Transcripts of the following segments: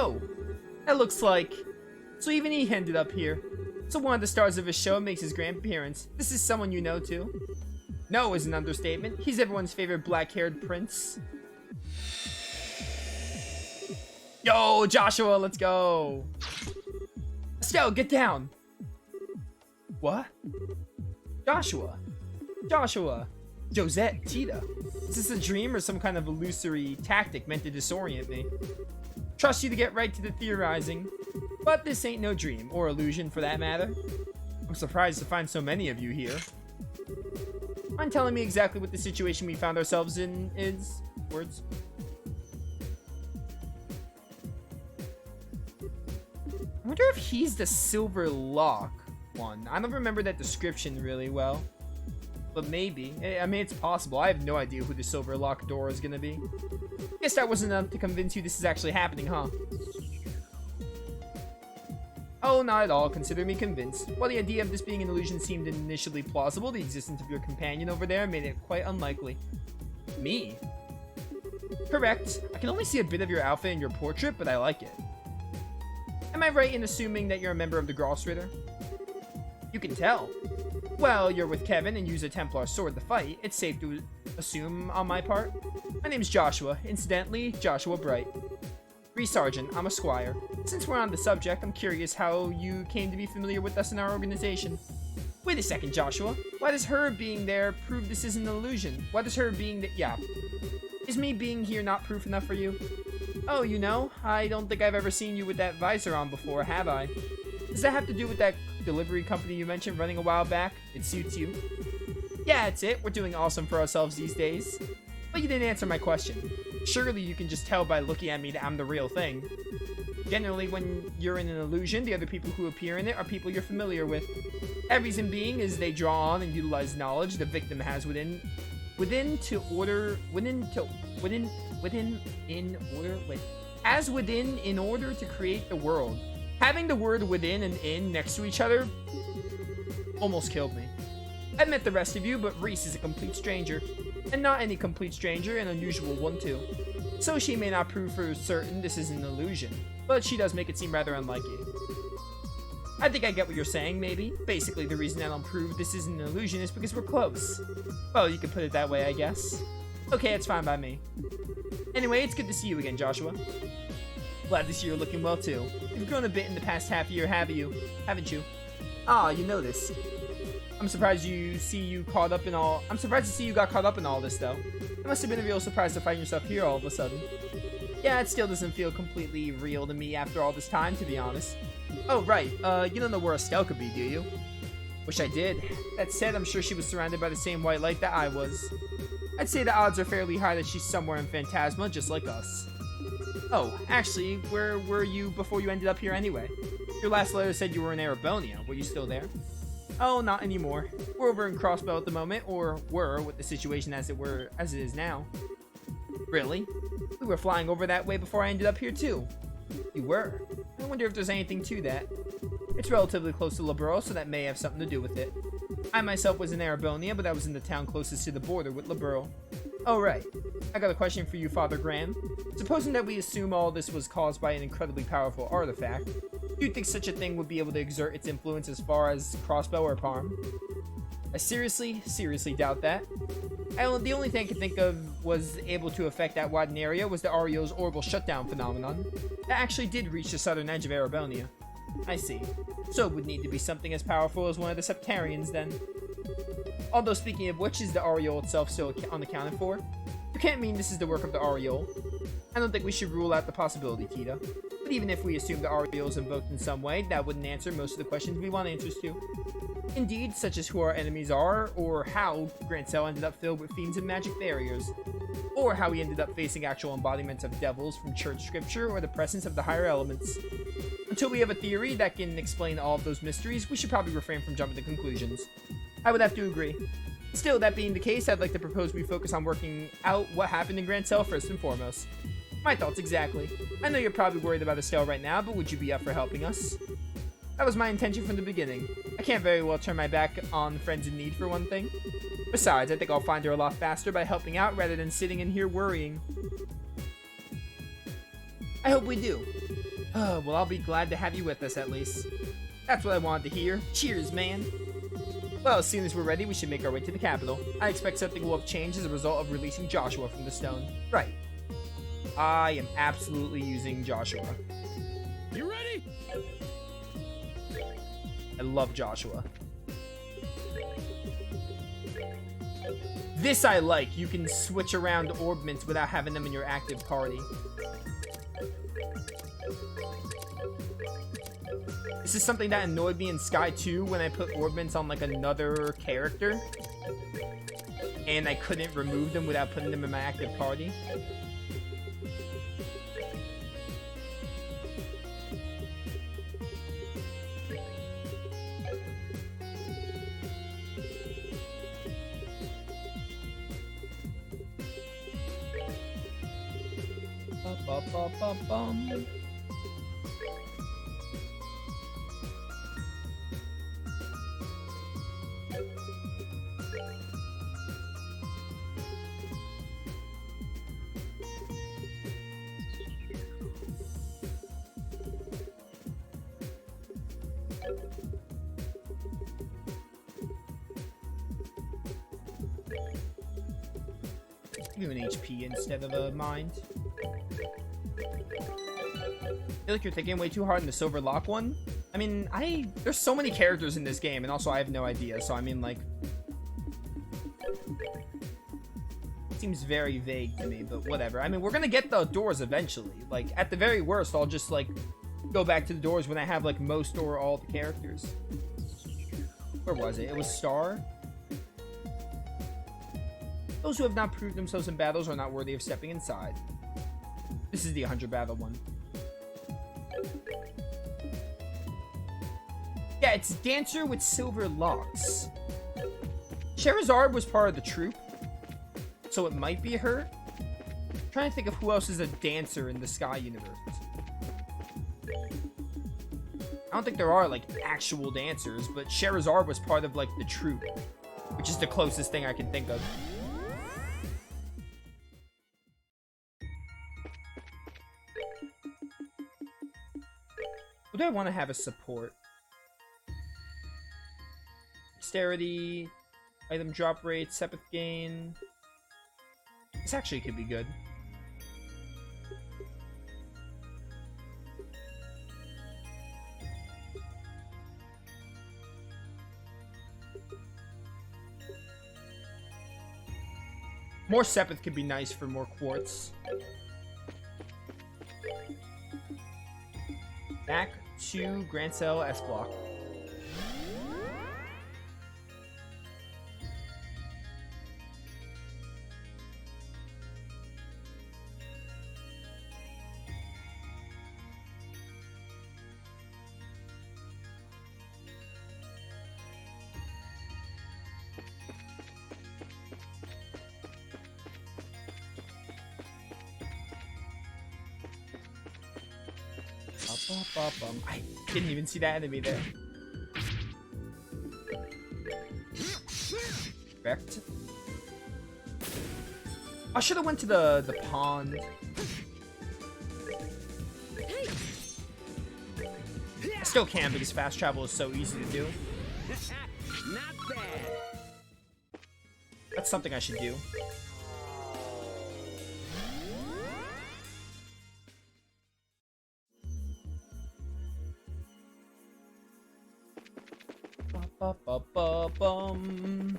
Oh, that looks like... So even he ended up here. So one of the stars of his show makes his grand appearance. This is someone you know too. No is an understatement. He's everyone's favorite black-haired prince. Yo, Joshua, let's go. Estelle, get down. What? Joshua. Josette, Tita. Is this a dream or some kind of illusory tactic meant to disorient me? Trust you to get right to the theorizing. But this ain't no dream, or illusion for that matter. I'm surprised to find so many of you here. Mind telling me exactly what the situation we found ourselves in is? Words. I wonder if he's the Silver Lock one. I don't remember that description really well. But maybe. I mean, it's possible. I have no idea who the Silver Lock door is gonna be. Guess that wasn't enough to convince you this is actually happening, huh? Oh, not at all. Consider me convinced. While the idea of this being an illusion seemed initially plausible, the existence of your companion over there made it quite unlikely. Me? Correct. I can only see a bit of your outfit in your portrait, but I like it. Am I right in assuming that you're a member of the Grossritter? You can tell. Well, you're with Kevin and use a Templar sword to fight. It's safe to assume on my part. My name's Joshua. Incidentally, Joshua Bright. Sergeant, I'm a squire. Since we're on the subject, I'm curious how you came to be familiar with us in our organization. Wait a second, Joshua. Why does her being there prove this isn't an illusion? Why does her being that... Yeah. Is me being here not proof enough for you? Oh, you know, I don't think I've ever seen you with that visor on before, have I? Does that have to do with that delivery company you mentioned running a while back? It suits you. Yeah, it's it. We're doing awesome for ourselves these days. But you didn't answer my question. Surely you can just tell by looking at me that I'm the real thing. Generally, when you're in an illusion, the other people who appear in it are people you're familiar with. That reason being is they draw on and utilize knowledge the victim has within in order to create the world. Having the word within and in next to each other almost killed me. I've met the rest of you, but Reese is a complete stranger. And not any complete stranger, an unusual one too. So she may not prove for certain this is an illusion, but she does make it seem rather unlikely. I think I get what you're saying, maybe. Basically, the reason I don't prove this isn't an illusion is because we're close. Well, you could put it that way, I guess. Okay, it's fine by me. Anyway, it's good to see you again, Joshua. Glad to see you're looking well too. You've grown a bit in the past half year, haven't you? Ah, you noticed. I'm surprised to see you got caught up in all this, though. It must have been a real surprise to find yourself here all of a sudden. Yeah, it still doesn't feel completely real to me after all this time, to be honest. Oh, right. You don't know where Estelle could be, do you? Wish I did. That said, I'm sure she was surrounded by the same white light that I was. I'd say the odds are fairly high that she's somewhere in Phantasma, just like us. Oh, actually, where were you before you ended up here anyway? Your last letter said you were in Erebonia. Were you still there? Oh, not anymore. We're over in Crossbow at the moment, or were, with the situation as it is now. Really? We were flying over that way before I ended up here too. You were? I wonder if there's anything to that. It's relatively close to Liberal, so that may have something to do with it. I myself was in Erebonia, but I was in the town closest to the border with Liberal. Oh, right. I got a question for you, Father Graham. Supposing that we assume all this was caused by an incredibly powerful artifact, do you think such a thing would be able to exert its influence as far as Crossbow or Parm? I seriously doubt that. The only thing I could think of was able to affect that wide an area was the Ario's orbital shutdown phenomenon. That actually did reach the southern edge of Erebonia. I see. So it would need to be something as powerful as one of the Septarians then. Although speaking of which, is the Ariole itself still unaccounted for? You can't mean this is the work of the Ariole. I don't think we should rule out the possibility, Tita. But even if we assume the Ariole is invoked in some way, that wouldn't answer most of the questions we want answers to. Indeed, such as who our enemies are, or how Grand Cell ended up filled with fiends and magic barriers, or how he ended up facing actual embodiments of devils from church scripture or the presence of the higher elements. Until we have a theory that can explain all of those mysteries, we should probably refrain from jumping to conclusions. I would have to agree. Still, that being the case, I'd like to propose we focus on working out what happened in Grand Cell first and foremost. My thoughts exactly. I know you're probably worried about Estelle right now, but would you be up for helping us? That was my intention from the beginning. I can't very well turn my back on friends in need for one thing. Besides, I think I'll find her a lot faster by helping out rather than sitting in here worrying. I hope we do. Well, I'll be glad to have you with us at least. That's what I wanted to hear. Cheers, man. Well, as soon as we're ready, we should make our way to the capital. I expect something will have changed as a result of releasing Joshua from the stone. Right. I am absolutely using Joshua. You ready? I love Joshua. This I like. You can switch around orbments without having them in your active party. This is something that annoyed me in Sky 2 when I put orbments on like another character. And I couldn't remove them without putting them in my active party. Ba-ba-ba-ba-bum. Give you an HP instead of a mind. I feel like you're thinking way too hard in the silver lock one. I mean, there's so many characters in this game, and also I have no idea, so I mean, like, it seems very vague to me, but whatever. I mean, we're gonna get the doors eventually. Like, at the very worst, I'll just, like, go back to the doors when I have, like, most or all the characters. Where was it? It was Star? Those who have not proved themselves in battles are not worthy of stepping inside. This is the 100 battle one. Yeah, it's Dancer with silver locks. Charizard was part of the troop, so it might be her. I'm trying to think of who else is a dancer in the Sky universe. I don't think there are, like, actual dancers, but Charizard was part of, like, the troop, which is the closest thing I can think of. Who do I want to have as support? Dexterity, item drop rate, Sepith gain. This actually could be good. More Sepith could be nice for more quartz. Back to Grand Cell S block. I didn't even see that enemy there. Correct. I should have went to the pond. I still can because fast travel is so easy to do. Not bad. That's something I should do. Ba-ba-ba-bum.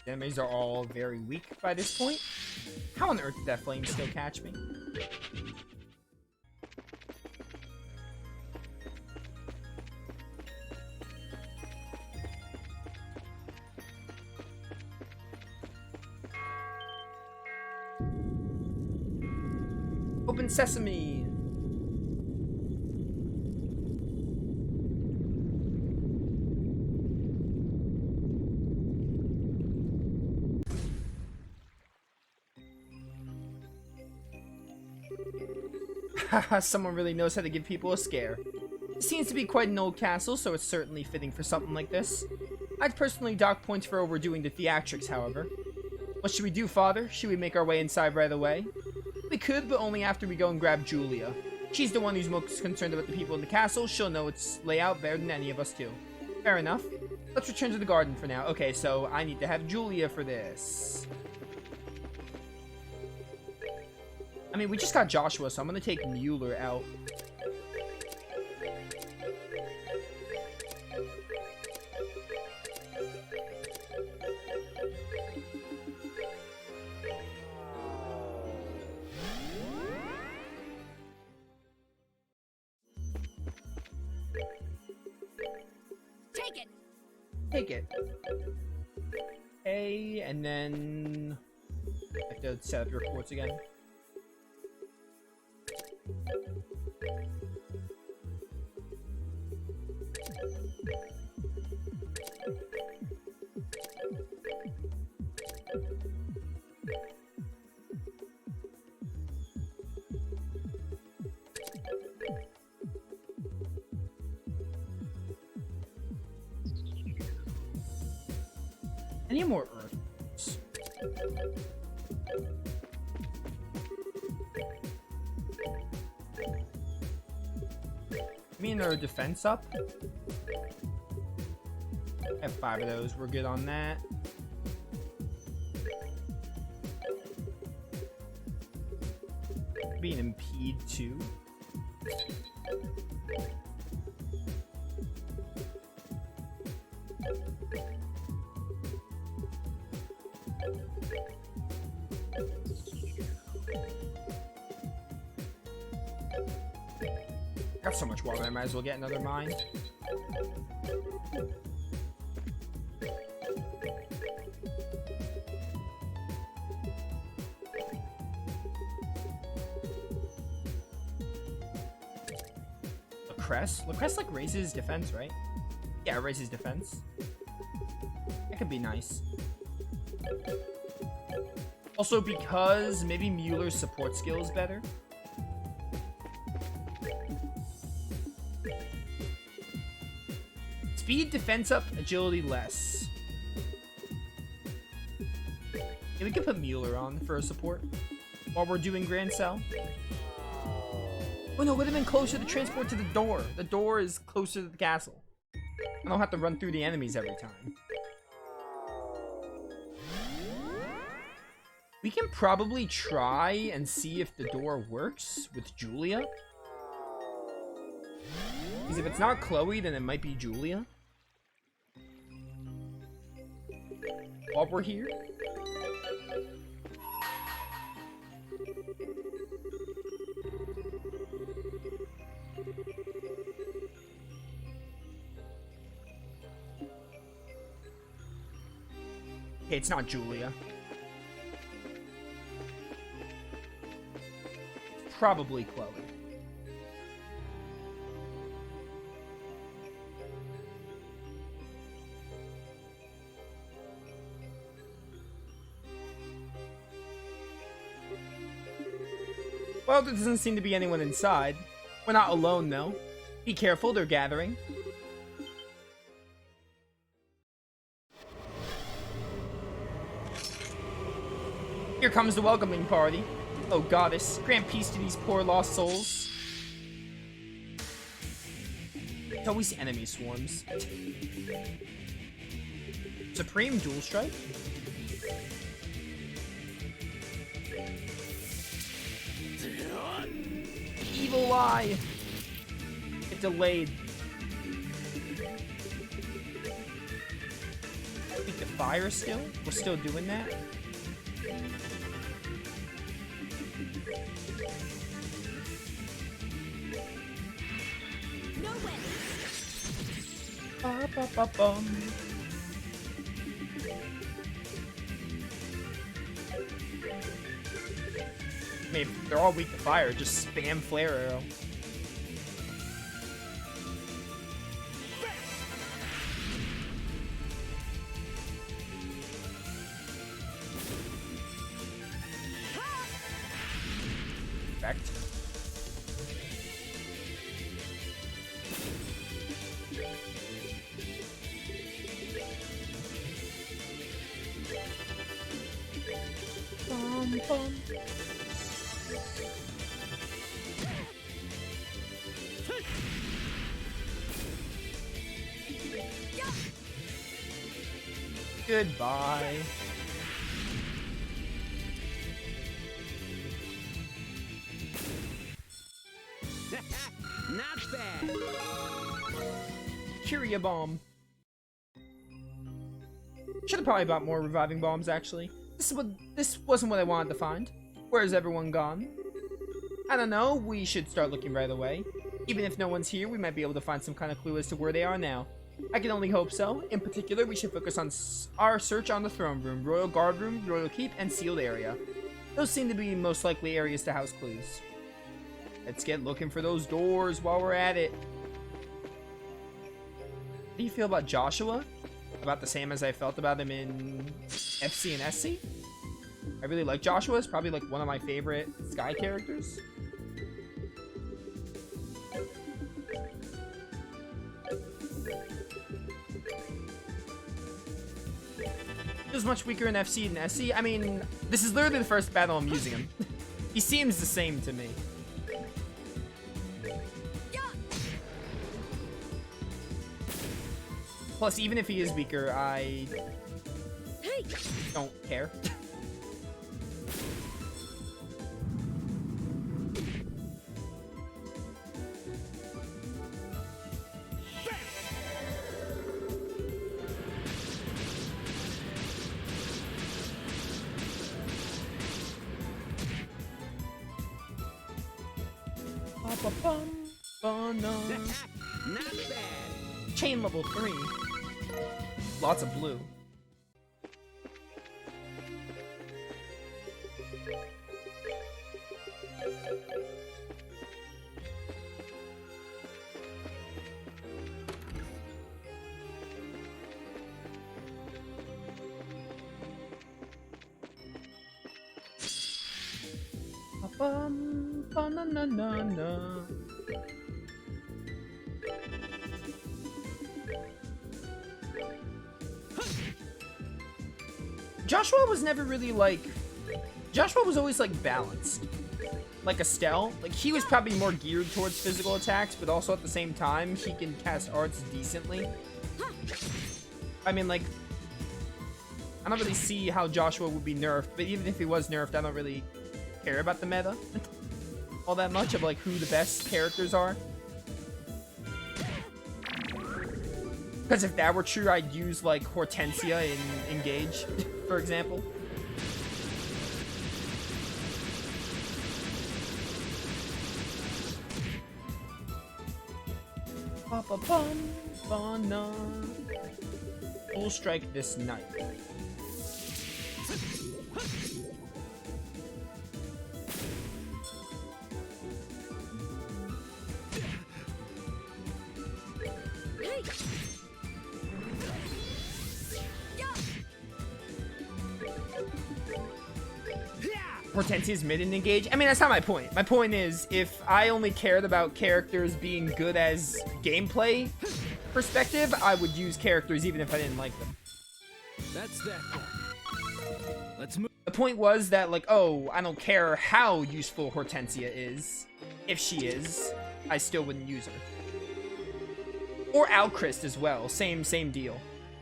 The enemies are all very weak by this point. How on earth did that flame still catch me? Open sesame. Haha, someone really knows how to give people a scare. It seems to be quite an old castle, so it's certainly fitting for something like this. I'd personally dock points for overdoing the theatrics, however. What should we do, Father? Should we make our way inside right away? We could, but only after we go and grab Julia. She's the one who's most concerned about the people in the castle. She'll know its layout better than any of us do. Fair enough. Let's return to the garden for now. Okay, so I need to have Julia for this. I mean, we just got Joshua, so I'm gonna take Mueller out. Take it. Take it. Okay, and then I have to set up your quartz again. I need more earth. Me and our defense up. I have 5 of those. We're good on that. Being impede too. Got so much water, I might as well get another mine. Lacresse? Lacresse like raises defense, right? Yeah, it raises defense. That could be nice. Also, because maybe Mueller's support skill is better. Speed, defense up, agility less. Yeah, we can put Mueller on for a support while we're doing Grand Cell. Oh no, it would have been closer to transport to the door. The door is closer to the castle. I don't have to run through the enemies every time. We can probably try and see if the door works with Julia. Because if it's not Chloe, then it might be Julia. While we're here. Okay, it's not Julia. Probably Chloe. Well, there doesn't seem to be anyone inside. We're not alone, though. Be careful, they're gathering. Here comes the welcoming party. Oh, goddess, grant peace to these poor lost souls. It's always enemy swarms. Supreme Dual Strike? Evil Eye! It delayed. Speak the fire still? We're still doing that? No way. Ba, ba, ba, bum. I mean, if they're all weak to fire, just spam flare arrow. Perfect. Bum, bum. Goodbye. Not bad. Curia bomb. Should have probably bought more reviving bombs, actually. This wasn't what I wanted to find. Where's everyone gone? I don't know, we should start looking right away. Even if no one's here, we might be able to find some kind of clue as to where they are now. I can only hope so. In particular, we should focus on our search on the throne room, royal guard room, royal keep, and sealed area. Those seem to be most likely areas to house clues. Let's get looking for those doors while we're at it. How do you feel about Joshua? About the same as I felt about him in FC and SC? I really like Joshua. It's probably like one of my favorite Sky characters. He was much weaker in FC than SC. I mean, this is literally the first battle I'm using him. He seems the same to me. Plus, even if he is weaker, I don't care. Not bad. Chain level 3. Lots of blue. Na na na na. Joshua was never really like... Joshua was always like balanced. Like Estelle. Like he was probably more geared towards physical attacks, but also at the same time, he can cast arts decently. I mean, like... I don't really see how Joshua would be nerfed, but even if he was nerfed, I don't really care about the meta all that much of like who the best characters are. Because if that were true, I'd use like Hortensia in Engage, for example. Full strike this night. Hortensia's mid and engage. I mean, that's not my point. My point is, if I only cared about characters being good as gameplay perspective, I would use characters even if I didn't like them. That's that. Let's move. The point was that, like, oh, I don't care how useful Hortensia is. If she is, I still wouldn't use her. Or Alchrist as well. Same deal.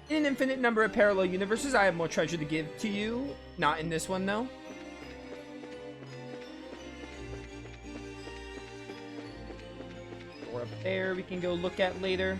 In an infinite number of parallel universes, I have more treasure to give to you. Not in this one, though. Or up there we can go look at later.